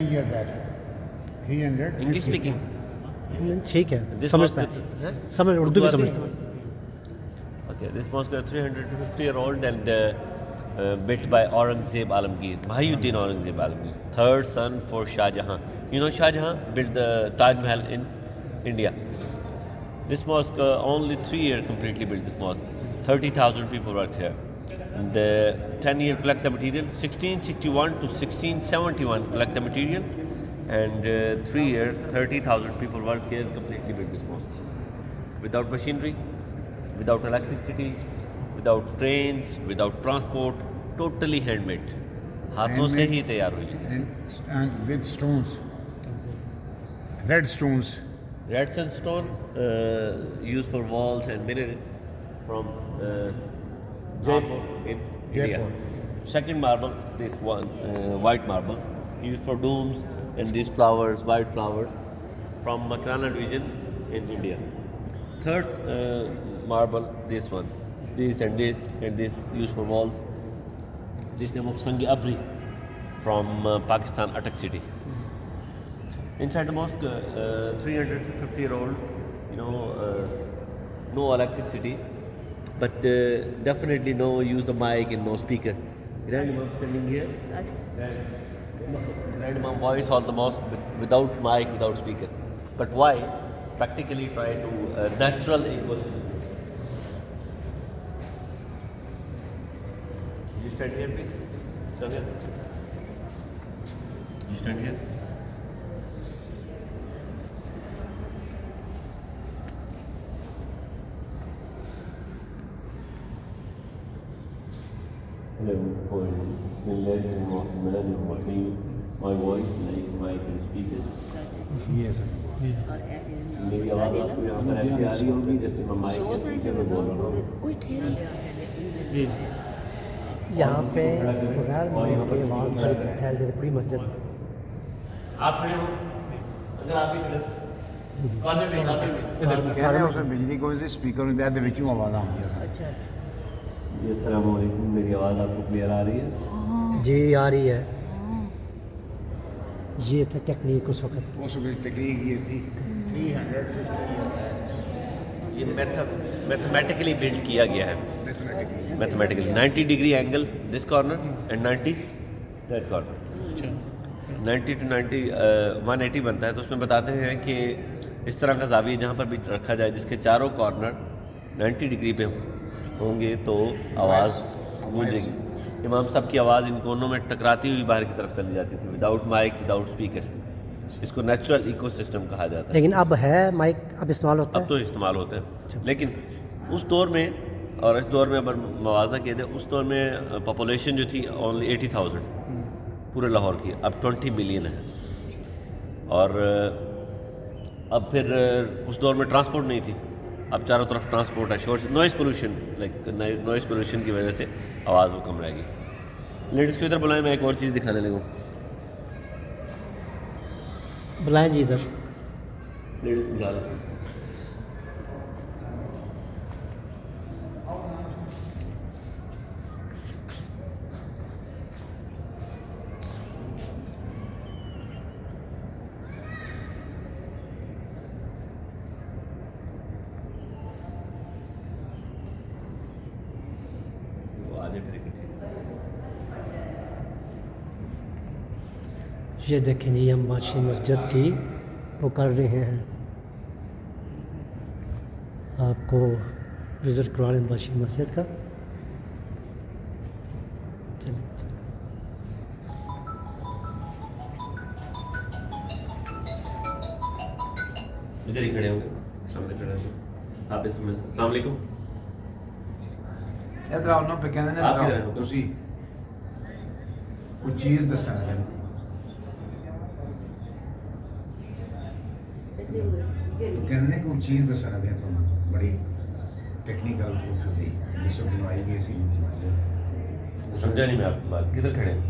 year back. 300. English speaking. ٹھیک ہے This سمجھتا mosque, ہے سمجھ اردو بھی سمجھتا ہے. Okay, this mosque is 350-year-old and built by Aurangzeb Alamgir, Mahyuddin Aurangzeb Alamgir, third son for Shah Jahan. You know Shah Jahan built the Taj Mahal in India. This mosque only 3 years completely built this mosque. 30,000 people work here. And 10 years collect the material. 1661 to 1671 collect the material. And 3 years, 30,000 people work here and completely built this mosque. Without machinery, without electricity, without trains, without transport, totally handmade. ہاتھوں سے ہی تیار ہوئی ہے. And with stones. Red stones. Red sandstone used for walls and mirror from Jaipur in India. Second marble, this one, white marble, used for domes and these flowers, white flowers, from Makrana division in India. Third marble, this one, this and this and this, used for walls. This name of Sangi Abri from Pakistan, Atak city. Inside the mosque, 350-year-old, no electricity, but definitely no use the mic and no speaker. Grand Imam standing here, Grand Imam voice all the mosque without mic, without speaker. But why? Practically try to natural ecosystem. You stand here, please. Stand here. You stand here. Hello, Bismillahirrahmanirrahim. My voice like mic and speaker. Yes. میری آواز آپ کو یہاں پر ایسی آ رہی ہوگی جیسے میں مائک کے اسپیکر میں بول رہا ہوں. یہاں پہ بغیر مائک کے آواز سے پھیل جاتی پوری مسجد. آپ کھڑے ہو, اگر آپ بھی کھڑے کہہ رہے ہیں اسے بجلی کو اسپیکر میں دے وچوں آواز آتی ہے. جی السلام علیکم, میری آواز آپ کو کلیئر آ رہی ہے؟ جی آ رہی ہے. یہ تھا ٹیکنیک اس وقت. اس وقت تکنیک یہ تھی. 350 یہ میتھمیٹیکلی بلڈ کیا گیا ہے. Mathematically 90 degree angle this corner and 90 that corner. 90 to 90 180 بنتا ہے. تو اس میں بتاتے ہیں کہ اس طرح کا زاویہ جہاں پر بھی رکھا جائے جس کے چاروں کارنر 90 ڈگری پہ ہوں گے تو آواز گونجے گی. امام صاحب کی آواز ان کونوں میں ٹکراتی ہوئی باہر کی طرف چلی جاتی تھی وداؤٹ مائک, وداؤٹ اسپیکر. اس کو نیچرل ایکو سسٹم کہا جاتا ہے. لیکن اب ہے مائک, اب استعمال ہوتا ہے. اب تو استعمال ہوتا ہے, لیکن اس دور میں اور اس دور میں اگر موازنہ کیا جائے, اس دور میں پاپولیشن جو تھی اونلی 80,000 پورے لاہور کی, اب 20 ملین ہے. اور اب پھر اس دور میں ٹرانسپورٹ نہیں تھی, اب چاروں طرف ٹرانسپورٹ ہے. شور, noise pollution, like noise pollution کی وجہ سے آواز وہ کم رہے گی. لیڈیز کو ادھر بلائیں, میں ایک اور چیز دکھانے لگوں. بلائیں جی ادھر. لیڈیز بلا لیں. یہ دیکھیں جی ہم بادشاہی مسجد کی وہ کر رہے ہیں, آپ کو وزٹ کروا رہے ہیں بادشاہی مسجد کا. ادھر ہی کھڑے ہوں گے, سامنے کھڑے ہوں گے. آپ السلام علیکم. ادھر آؤ نا پہ کہنے نا تسی کوئی چیز دسنا ہے. کہنے کوئی چیز دسنا ہے تو بڑی ٹیکنیکل ہوتی جس کو بنوائی گئی سی. سمجھا نہیں میں آپ کی بات. کدھر کھڑے ہیں؟